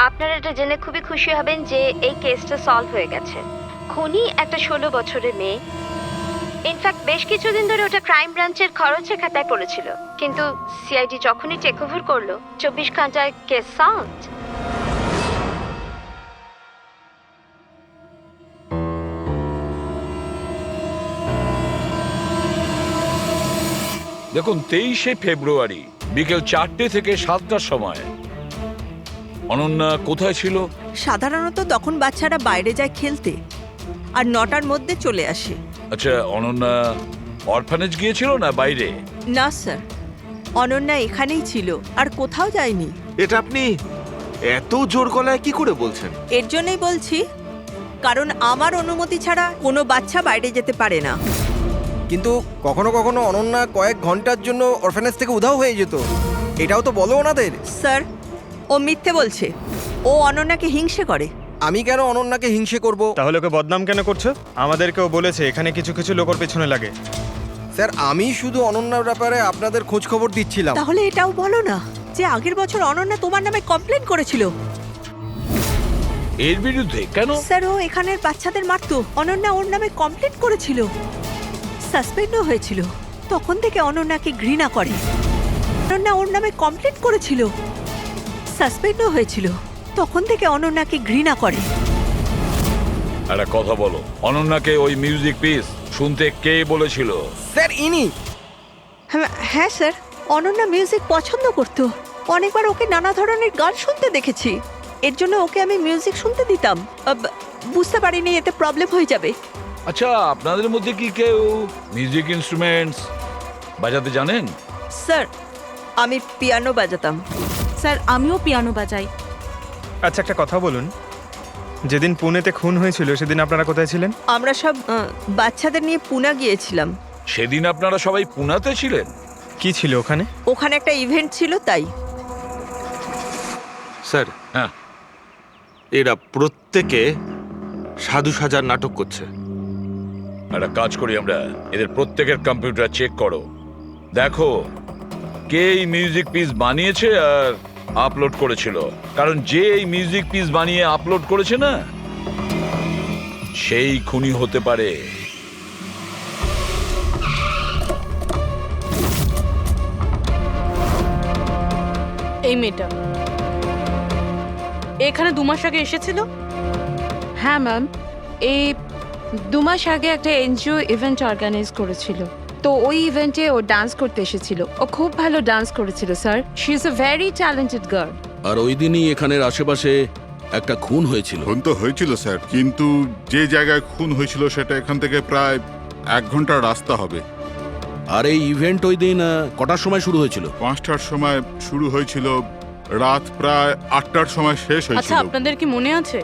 E: আপনারা এটা জেনে খুবই খুশি হবেন যে এই কেসটা সলভ হয়ে গেছে। খুনি একটা 16 বছরের মেয়ে। ইনফ্যাক্ট বেশ কিছুদিন ধরে ওটা ক্রাইম ব্রাঞ্চের খরচের খাতায় পড়েছিল, কিন্তু সিআইডি যখনই টেক ওভার করলো 24 ঘন্টায় কেস সলভ।
C: দেখুন 23শে ফেব্রুয়ারি বিকেল 4টে থেকে 7টার সময় অনন্যা কোথায় ছিল?
I: সাধারণত তখন বাচ্চারা বাইরে যায় খেলতে আর 9টার মধ্যে চলে আসে।
C: আচ্ছা, অনন্যা অরফানেজ গিয়েছিল না বাইরে?
I: না স্যার, অনন্যা এখানেই ছিল আর কোথাও যায়নি।
K: এটা আপনি এত জোর গলায় কি করে বলছেন?
I: এর জন্যই বলছি, কারণ আমার অনুমতি ছাড়া কোনো বাচ্চা বাইরে যেতে পারে না।
M: কিন্তু কখনো কখনো অনন্যা কয়েক ঘন্টার জন্য অরফানেজ থেকে উধাও হয়ে যেত, এটাও তো বলো ওনাদের।
I: স্যার, ও মিথ্যে বলছে। ও অনন্যাকে হিংসে করে।
M: আমি কেন অনন্যাকে হিংসে করব?
L: তাহলে ওকে বদনাম কেন করছো? আমাদেরকেও বলেছে এখানে কিছু কিছু লোকের পেছনে লাগে।
M: স্যার, আমি শুধু অনন্যার ব্যাপারে আপনাদের খোঁজ খবর দিচ্ছিলাম।
I: তাহলে এটাও বলো না যে আগের বছর অনন্যা তোমার নামে কমপ্লেন করেছিল।
C: এর বিরুদ্ধে কেন?
I: স্যার, ও এখানের বাচ্চাদের মারতো। অনন্যা ওর নামে কমপ্লেন করেছিল, সাসপেন্ডও হয়েছিল। তখন থেকে অনন্যাকে ঘৃণা করে। অনন্যা ওর নামে কমপ্লেন করেছিল, সাসপেন্ডও হয়েছিল। তখন থেকে অনন্যাকে ঘৃণা করে।
C: একটা কথা বলো, অনন্যাকে ওই মিউজিক পিস শুনতে কে বলেছিল?
M: স্যার, ইনি।
I: হ্যাঁ স্যার, অনন্যা মিউজিক পছন্দ করত। অনেকবার ওকে নানা ধরনের গান শুনতে দেখেছি। এর জন্য ওকে আমি মিউজিক শুনতে দিতাম। বুঝতে পারিনি এতে প্রবলেম হয়ে যাবে।
C: আচ্ছা, আপনাদের মধ্যে কি কেউ মিউজিক ইনস্ট্রুমেন্টস বাজাতে জানেন?
I: স্যার, আমি পিয়ানো বাজাতাম।
N: স্যার, আমিও পিয়ানো বাজাই।
L: আচ্ছা, একটা কথা বলুন, যেদিন পুনেতে খুন হয়েছিল সেদিন আপনারা কোথায় ছিলেন?
I: আমরা সব বাচ্চাদের নিয়ে পুনা গিয়েছিলাম।
C: সেদিন আপনারা সবাই পুনাতে ছিলেন?
L: কি ছিল ওখানে?
I: ওখানে একটা ইভেন্ট ছিল, তাই।
K: স্যার,
C: হ্যাঁ,
K: এরা প্রত্যেকে সাধু সাজার নাটক করছে।
C: একটা কাজ করি আমরা, এদের প্রত্যেকের কম্পিউটার চেক করো, দেখো কে এই মিউজিক পিস বানিয়েছে আর আপলোড করেছিল। কারণ যে এই মিউজিক পিস বানিয়ে আপলোড করেছে না, সেই খুনি হতে পারে।
H: এই মেয়েটা এখানে 2 মাস আগে এসেছিল।
E: হ্যাঁ ম্যাম, এই 2 মাস আগে একটা এনজিও ইভেন্ট অর্গানাইজ করেছিল, তো ওই ইভেন্টে ও ডান্স করতে এসেছিল। ও খুব ভালো ডান্স করেছিল sir. She is a very talented girl.
F: আর ওই দিনই এখানের আশেপাশে একটা খুন হয়েছিল।
A: খুন তো হয়েছিল স্যার, কিন্তু যে জায়গায় খুন হয়েছিল সেটা এখান থেকে প্রায় 1 ঘন্টার রাস্তা হবে।
F: আর এই ইভেন্ট ওই দিন কটার সময় শুরু হয়েছিল?
A: 5টার সময় শুরু হয়েছিল, রাত প্রায় 8টার সময় শেষ
H: আচ্ছা,
A: হয়েছিল।
H: আপনাদের কি মনে আছে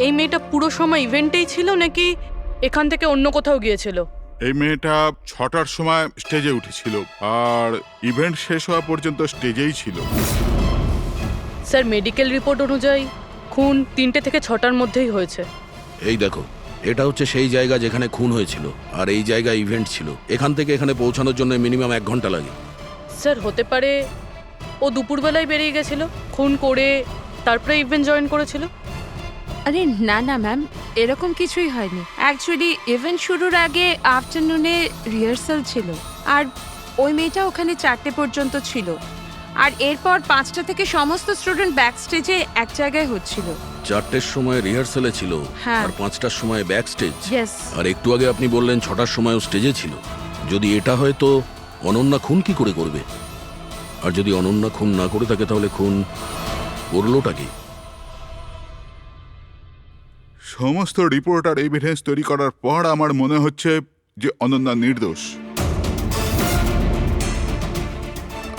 H: এই মেয়েটা পুরো সময় ইভেন্টেই ছিল নাকি এখান থেকে অন্য কোথাও গিয়েছিল?
A: এই মেয়েটা 6টার সময় স্টেজে উঠেছিল আর ইভেন্ট শেষ হওয়া পর্যন্ত স্টেজেই ছিল।
H: স্যার, মেডিকেল রিপোর্ট অনুযায়ী খুন 3টে থেকে 6টার মধ্যেই হয়েছে।
F: এই দেখো, এটা হচ্ছে সেই জায়গা যেখানে খুন হয়েছিল, আর এই জায়গায় ইভেন্ট ছিল। এখান থেকে এখানে পৌঁছানোর জন্য মিনিমাম 1 ঘন্টা লাগে।
H: স্যার, হতে পারে ও দুপুরবেলায় বেরিয়ে গেছিল, খুন করে তারপরে ইভেন্ট জয়েন করেছিল।
E: আরে না না ম্যাম, এরকম কিছুই হয়নি। অ্যাকচুয়ালি ইভেন্ট শুরুর আগে আফটারনুনে রিহার্সাল ছিল, আর ওই মেয়েটা ওখানে 4টে পর্যন্ত ছিল। আর এরপর 5টা থেকে সমস্ত স্টুডেন্ট ব্যাক স্টেজে এক জায়গায় হচ্ছিল।
F: 4টের সময় রিহার্সালে ছিল,
E: হ্যাঁ।
F: আর 5টার সময় ব্যাক স্টেজ।
E: Yes.
F: আর একটু আগে আপনি বললেন 6টার সময়ও স্টেজে ছিল। যদি এটা হয় তো অনন্যা খুন কি করে করবে? আর যদি অনন্যা খুন না করে থাকে তাহলে খুন করলোটা কি?
A: সমস্ত রিপোর্ট আর এভিডেন্স তৈরি করার পর আমার মনে হচ্ছে যে অনন্যা নির্দোষ।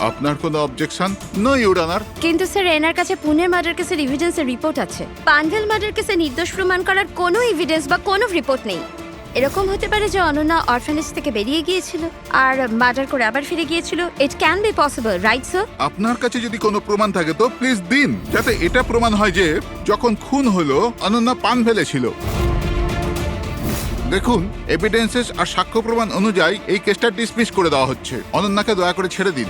A: আপনার কোনো অবজেকশন? No your honour.
E: কিন্তু স্যার, এনার কাছে পুনের মার্ডার কেসের এভিডেন্সের রিপোর্ট আছে। পানভেল মার্ডার কেসে নির্দোষ প্রমাণ করার কোনো এভিডেন্স বা কোনো রিপোর্ট নেই। এরকম হতে পারে যে অনন্যা অরফানেজ থেকে বেরিয়ে গিয়েছিল আর মার্ডার করে আবার ফিরে গিয়েছিল। It can be possible, right sir?
A: আপনার কাছে যদি কোনো প্রমাণ থাকে তো প্লিজ দিন, যাতে এটা প্রমাণ হয় যে যখন খুন হলো অনন্যা পান ফেলেছিল। দেখুন, এভিডেন্সেস আর সাক্ষ্য প্রমাণ অনুযায়ী এই কেসটা ডিসমিস করে দেওয়া হচ্ছে। অনন্যাকে দয়া করে ছেড়ে দিন।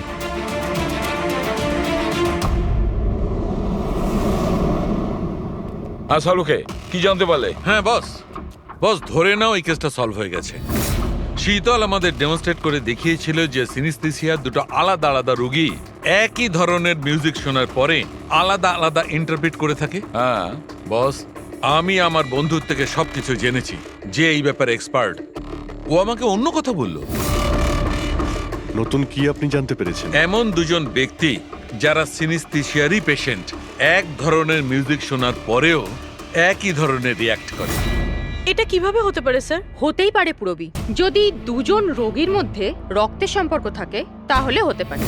C: হ্যাঁ শালুকে, কি জানতে পারলে?
J: হ্যাঁ বস, বস ধরে নাও এই কেসটা সলভ হয়ে গেছে। শীতল আমাদের ডেমনস্ট্রেট করে দেখিয়েছিল যে সিনিস্থেসিয়ার দুটো আলাদা আলাদা রোগী একই ধরনের মিউজিক শোনার পরে আলাদা আলাদা ইন্টারপ্রিট করে থাকে।
C: হ্যাঁ
J: বস, আমি আমার বন্ধুর থেকে সবকিছু জেনেছি, যে এই ব্যাপারে এক্সপার্ট। ও আমাকে অন্য কথা বলল।
D: নতুন কি আপনি জানতে পেরেছেন?
J: এমন দুজন ব্যক্তি যারা সিনিস্থেসিয়ারই পেশেন্ট, এক ধরনের মিউজিক শোনার পরেও একই ধরনের রিয়্যাক্ট করে।
H: এটা কিভাবে হতে পারে স্যার?
Q: হতেই পারে পুরবি, যদি দুজন রোগীর মধ্যে রক্তের সম্পর্ক থাকে তাহলে হতে পারে।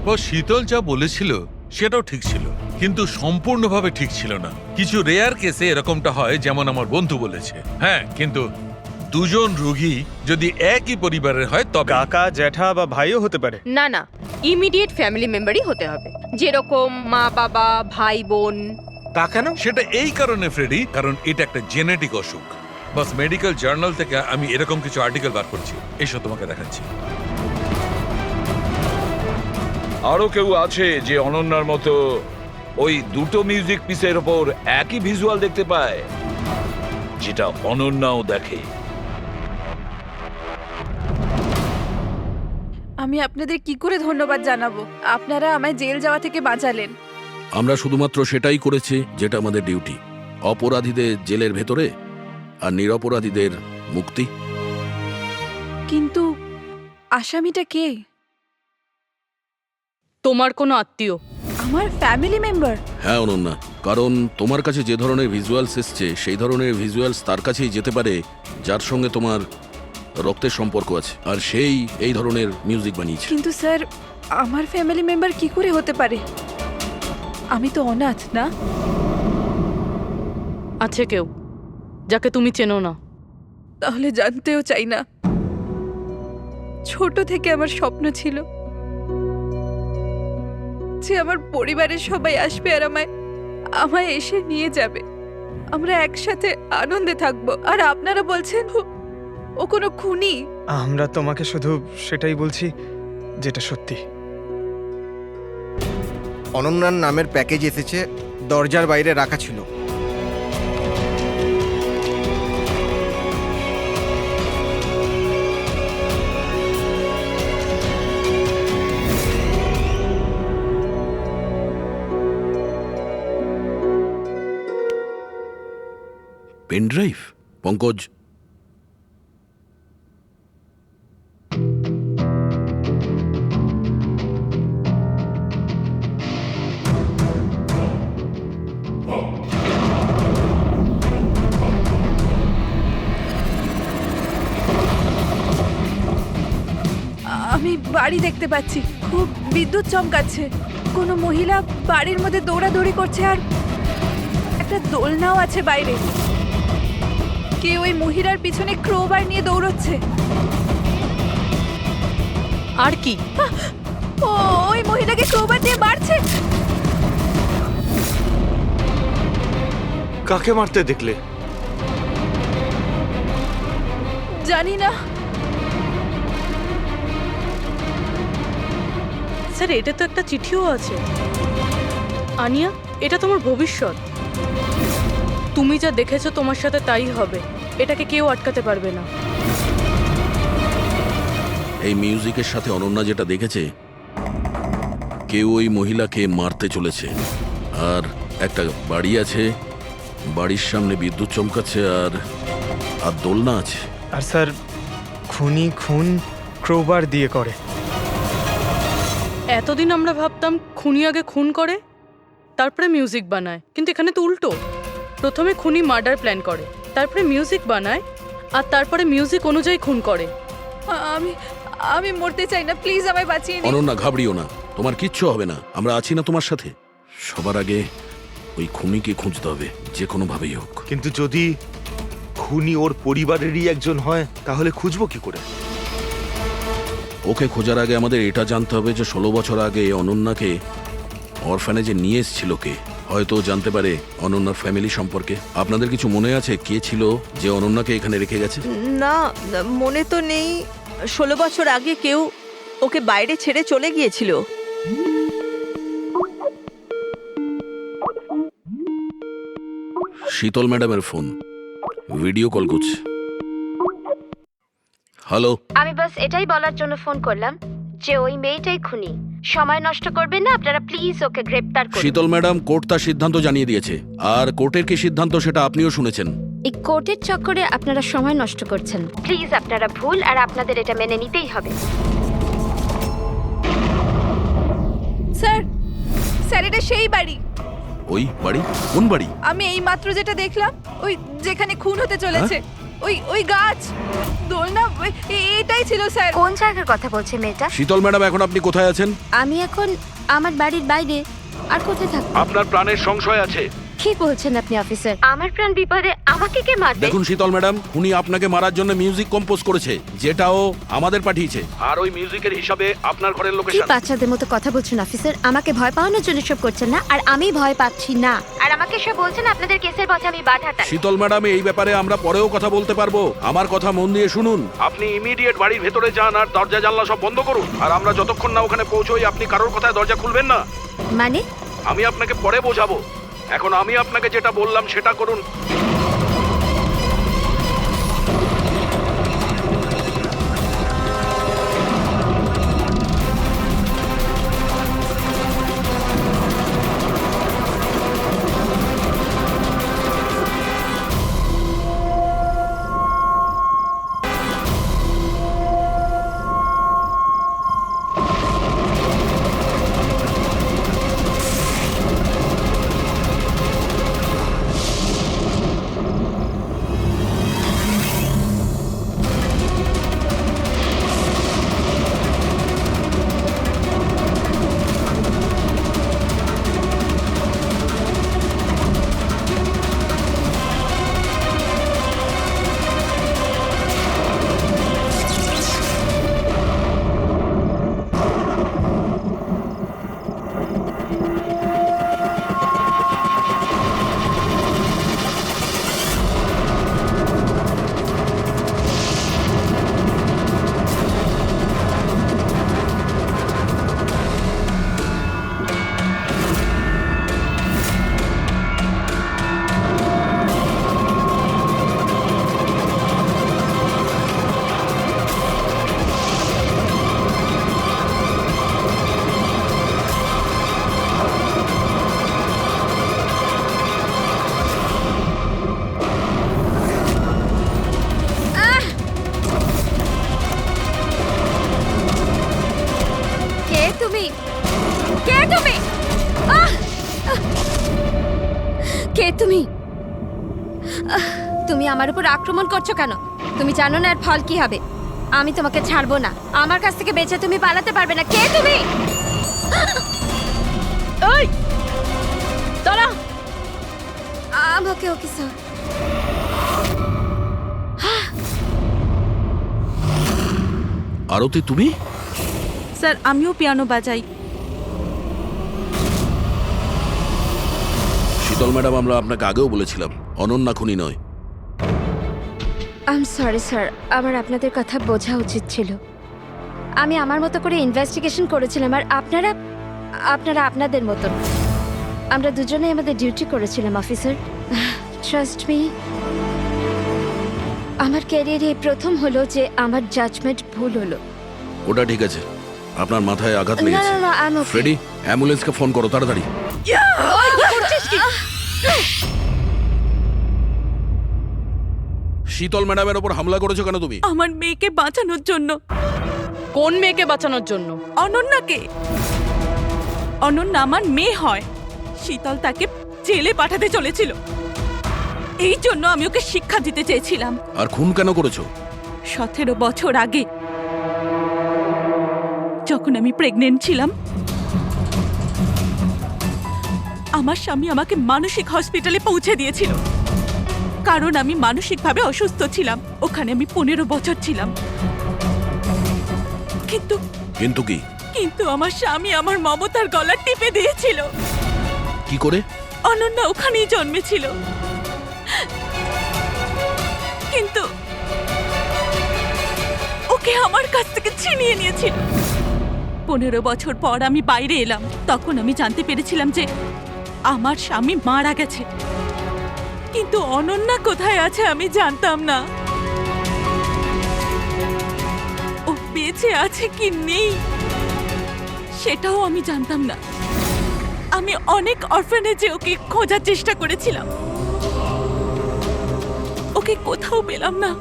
J: ও শীতল যা বলেছিল সেটাও ঠিক ছিল, কিন্তু সম্পূর্ণভাবে ঠিক ছিল না। কিছু রেয়ার কেসে এরকমটা হয়, যেমন আমার বন্ধু বলেছে। হ্যাঁ, কিন্তু দুজন রোগী যদি একই পরিবারের হয় তবে
L: কাকা, জ্যাঠা বা ভাইও হতে পারে।
Q: না না, ইমিডিয়েট ফ্যামিলি মেম্বারই হতে হবে, যেরকম মা বাবা, ভাই বোন।
J: তা কেন? সেটা এই কারণে ফ্রেডি, কারণ এটা একটা জেনেটিক অসুখ। বাস মেডিকেল জার্নাল থেকে আমি এরকম কিছু আর্টিকেল বার করছি, এসব তোমাকে দেখাচ্ছি।
C: আরো কেউ আছে যে অনন্যার মতো ওই দুটো মিউজিক পিসের ওপর একই ভিজুয়াল দেখতে পায়, যেটা অনন্যাও দেখে?
G: আমি আপনাদের কি করে ধন্যবাদ জানাবো? আপনারা আমায় জেল যাওয়া থেকে বাঁচালেন।
F: আমরা শুধুমাত্র সেটাই করেছি যেটা আমাদের ডিউটি, অপরাধীদের জেলের ভেতরে আর নিরপরাধীদের মুক্তি।
G: কিন্তু আসামিটা কে?
H: তোমার কোনো আত্মীয়।
G: আমার ফ্যামিলি মেম্বার?
F: হ্যাঁ অনন্যা, কারণ তোমার কাছে যে ধরনের ভিজুয়ালস এসছে সেই ধরনের ভিজুয়ালস তার কাছেই যেতে পারে যার সঙ্গে তোমার রক্তের সম্পর্ক আছে, আর সেই এই ধরনের মিউজিক বানিয়েছে।
G: কিন্তু স্যার, আমার ফ্যামিলি মেম্বার কি করে হতে পারে? আমি তো অনাথ, না?
H: আছে কেউ যাকে তুমি চেনো না?
G: তাহলে জানতেও চাই না। ছোট থেকে আমার স্বপ্ন ছিল যে আমার পরিবারের সবাই আসবে আর আমায় এসে নিয়ে যাবে, আমরা একসাথে আনন্দে থাকবো। আর আপনারা বলছেন ও কোনো খুনি?
L: আমরা তোমাকে শুধু সেটাই বলছি যেটা সত্যি।
M: অনন্যার নামের প্যাকেজ এসেছে, দরজার বাইরে রাখা ছিল।
F: Pen drive? পঙ্কজ,
G: আমি বাড়ি দেখতে পাচ্ছি, খুব বিদ্যুৎ চমকাচ্ছে। কোনো মহিলা বাড়ির মধ্যে দৌড়াদৌড়ি করছে আর একটা দোলনাও আছে বাইরে। কেউ ওই মহিলার পিছনে ক্রোবার নিয়ে দৌড়চ্ছে।
H: আর কি?
G: ও ওই মহিলাকে ক্রোবার দিয়ে মারছে।
K: কাকে মারতে দেখলে?
G: জানি না
H: স্যার, এটা তো একটা চিঠিও আছে। আনিয়া, এটা তোমার ভবিষ্যৎ। তুমি যা দেখেছো তোমার সাথে তাই হবে, এটাকে কেউ আটকাতে পারবে না।
F: এই মিউজিকের সাথে অনন্যা যেটা দেখেছে, কেউ ওই মহিলাকে মারতে চলেছে। আর একটা বাড়ি আছে, বাড়ির সামনে বিদ্যুৎ চমকাচ্ছে আর দোলনা আছে।
L: আর স্যার, খুনি খুন ক্রোবার দিয়ে করে।
H: এতদিন আমরা ভাবতাম খুনি আগে খুন করে তারপরে মিউজিক বানায়, কিন্তু এখানে তো উল্টো। প্রথমে খুনি মার্ডার প্ল্যান করে, তারপরে মিউজিক বানায়, আর তারপরে মিউজিক অনুযায়ী খুন করে।
G: আমি আমি মরতে চাই না, প্লিজ আমায় বাঁচিয়ে নিন।
F: অনন্যা, ঘাবড়িও না, তোমার কিচ্ছু হবে না, আমরা আছি না তোমার সাথে। সবার আগে ওই খুনিকে খুঁজতে হবে, যে কোনো ভাবেই হোক।
K: কিন্তু যদি খুনি ওর পরিবারেরই একজন হয়, তাহলে খুঁজবো কি করে?
F: ওকে খোঁজার আগে আমাদের এটা জানতে হবে যে 16 বছর আগে অনন্যাকে অরফানেজে নিয়ে এসেছিল কে। হয়তো ও জানতে পারে অনন্যার ফ্যামিলি সম্পর্কে। আপনাদের কিছু মনে আছে কে ছিল যে অনন্যাকে এখানে রেখে গেছে?
I: না, মনে তো নেই। 16 বছর আগে কেউ ওকে বাইরে ছেড়ে চলে গিয়েছিল।
F: শীতল ম্যাডামের ফোন, ভিডিও কল করছে। হ্যালো,
E: আমি বাস এটাই বলার জন্য ফোন করলাম যে ওই মেয়েটাই খুনি। সময় নষ্ট করবেন না আপনারা, প্লিজ ওকে গ্রেপ্তার করুন।
F: শীতল ম্যাডাম, কোর্ট তার সিদ্ধান্ত জানিয়ে দিয়েছে। আর কোর্টের কি সিদ্ধান্ত সেটা আপনিও শুনেছেন।
E: এই কোর্টের চক্করে আপনারা সময় নষ্ট করছেন। প্লিজ আপনারা ভুল, আর আপনাদের এটা মেনে নিতেই হবে।
G: স্যার, স্যার এটা সেই বাড়ি।
F: ওই বাড়ি? কোন বাড়ি?
G: আমি এই মাত্র যেটা দেখলাম, ওই যেখানে খুন হতে চলেছে, ওই গাছ, দোলনা, এটাই ছিল স্যার।
E: কোন জায়গার কথা বলছে মেয়েটা?
F: শীতল ম্যাডাম, এখন আপনি কোথায় আছেন?
E: আমি এখন আমার বাড়ির বাইরে। আর কোথায় থাকবো?
F: আপনার প্রাণের সংশয় আছে।
E: কি বলছেন আপনি অফিসার? আমার প্রাণ বিপদে, আমাকে কে মারবে?
F: দেখুন শীতল ম্যাডাম, উনি আপনাকে মারার জন্য মিউজিক কম্পোজ করেছে, যেটাও আমাদের পাঠিয়েছে। আর ওই মিউজিকের হিসাবে আপনার ঘরের
E: কি
F: লোকেশন।
E: বাচ্চাদের মতো কথা বলছেন অফিসার? আমাকে ভয় পাওয়ানোর জন্য সব করছেন না, আর আমি ভয় পাচ্ছি না। আর আমাকে সব বলছেন আপনাদের কেসের পথে আমি বাধা দেই।
F: শীতল ম্যাডাম, এই ব্যাপারে আমরা পরেও কথা বলতে পারবো। আমার কথা মন দিয়ে শুনুন। আপনি ইমিডিয়েট বাড়ির ভেতরে যান আর দরজা জানলা সব বন্ধ করুন। আর আমরা যতক্ষণ না ওখানে পৌঁছই, আপনি কারোর কথায় দরজা খুলবেন না।
E: মানে?
F: আমি আপনাকে পরে বোঝাবো। এখন আমি আপনাকে যেটা বললাম সেটা করুন।
E: কে তুমি? তুমি আমার উপর আক্রমণ করছো কেন? তুমি জানো না এর ফল কি হবে? আমি তোমাকে ছাড়বো না। আমার কাছ থেকে বেঁচে তুমি পালাতে পারবে না। কে তুমি?
G: ওই দাঁড়া।
E: আমাকে ওকে স্যার।
F: আরতি, তুমি?
N: স্যার আমিও পিয়ানো বাজাই।
F: শীতল ম্যাডাম, আমরা আপনাকে আগেও বলেছিলাম অনন্যা খুনি নয়।
E: আই এম সরি স্যার, আমার আপনাদের কথা বোঝা উচিত ছিল। আমি আমার মতো করে ইনভেস্টিগেশন করেছিলাম, আর আপনারা আপনাদের মতন। আমরা দুজনেই আমাদের ডিউটি করেছিলাম অফিসার। ট্রাস্ট মি, আমার ক্যারিয়ারে প্রথম হলো যে আমার জাজমেন্ট ভুল হলো।
F: ওটা ঠিক আছে, আপনার মাথায় আঘাত
E: না
F: লেগেছে।
E: না না, আই এম ওকে।
F: ফ্রেডি, অ্যাম্বুলেন্সকে ফোন করো তাড়াতাড়ি। শীতল ম্যাডামের ওপর হামলা করেছো কেন তুমি?
N: আমার মেয়েকে বাঁচানোর জন্য।
H: কোন মেয়েকে বাঁচানোর জন্য?
N: অনন্যাকে। অনন্যা আমার মেয়ে হয়। শীতল তাকে জেলে পাঠাতে চলেছিল, এই জন্য আমি ওকে শিক্ষা দিতে চেয়েছিলাম।
F: আর খুন কেন করেছো?
N: 17 বছর আগে যখন আমি প্রেগনেন্ট ছিলাম, আমার স্বামী আমাকে মানসিক হসপিটালে পৌঁছে দিয়েছিল। কারণ আমি মানসিকভাবে অসুস্থ ছিলাম। ওখানে আমি 15 বছর ছিলাম। কিন্তু
F: কিন্তু কি?
N: কিন্তু আমার স্বামী আমার মমতার গলা টিপে দিয়েছিল।
F: কি করে?
N: অনন্যা ওখানেই জন্মেছিল, কিন্তু ওকে আমার কাছ থেকে ছিনিয়ে নিয়েছিল। 15 বছর পর আমি বাইরে এলাম, তখন আমি জানতে পেরেছিলাম যে আমার স্বামী মারা গেছে, কিন্তু অনন্যা কোথায় আছে আমি জানতাম না। ও বেঁচে আছে কি নেই সেটাও আমি জানতাম না। আমি অনেক অরফানেজে ওকে খোঁজার চেষ্টা করেছিলাম, ওকে কোথাও পেলাম না।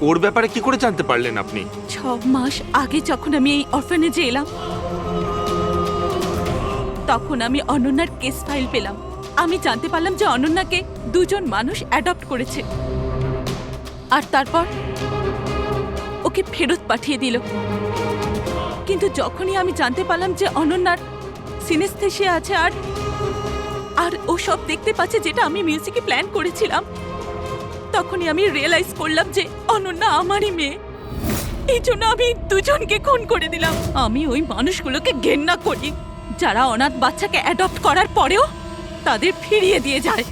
K: ওর ব্যাপারে কি করে জানতে পারলেন আপনি?
N: 6 মাস আগে যখন আমি এই অরফানেজে এলাম, তখন আমি অনন্যার কেস ফাইল পেলাম। আমি জানতে পারলাম যে অনন্যাকে 2 জন মানুষ অ্যাডপ্ট করেছে, আর তারপর ওকে ফেরত পাঠিয়ে দিল। কিন্তু যখনই আমি জানতে পারলাম যে অনন্যার সিনেস্থেশিয়া আছে আর ও সব দেখতে পাচ্ছে যেটা আমি মিউজিকে প্ল্যান করেছিলাম, তখনই আমি রিয়েলাইজ করলাম যে অনন্যা আমারই মেয়ে। এই জন্য আমি 2 জনকে খুন করে দিলাম। আমি ওই মানুষগুলোকে ঘেন্না করি যারা অনাথ বাচ্চাকে অ্যাডপ্ট করার পরেও তাদের ফিরিয়ে দিয়ে যায়।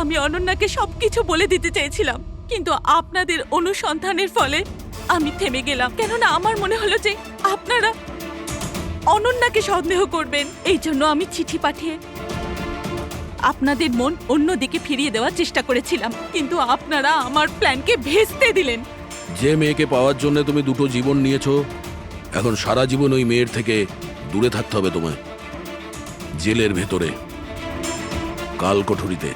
N: আমি অনন্যাকে সবকিছু বলে দিতে চেয়েছিলাম, কিন্তু আপনাদের অনুসন্ধানের ফলে আমি থেমে গেলাম, কেননা আমার মনে হলো যে আপনারা অনন্যাকে সন্দেহ করবেন। এই জন্য আমি চিঠি পাঠিয়ে আপনাদের মন অন্যদিকে ফিরিয়ে দেওয়ার চেষ্টা করেছিলাম, কিন্তু আপনারা আমার প্ল্যানকে ভেস্তে দিলেন।
F: যে মেয়েকে পাওয়ার জন্য তুমি 2টো জীবন নিয়েছো, এখন সারা জীবন ওই মেয়ের থেকে দূরে থাকতে হবে তোমায়, জেলের ভেতরে, কাল কোঠরিতে।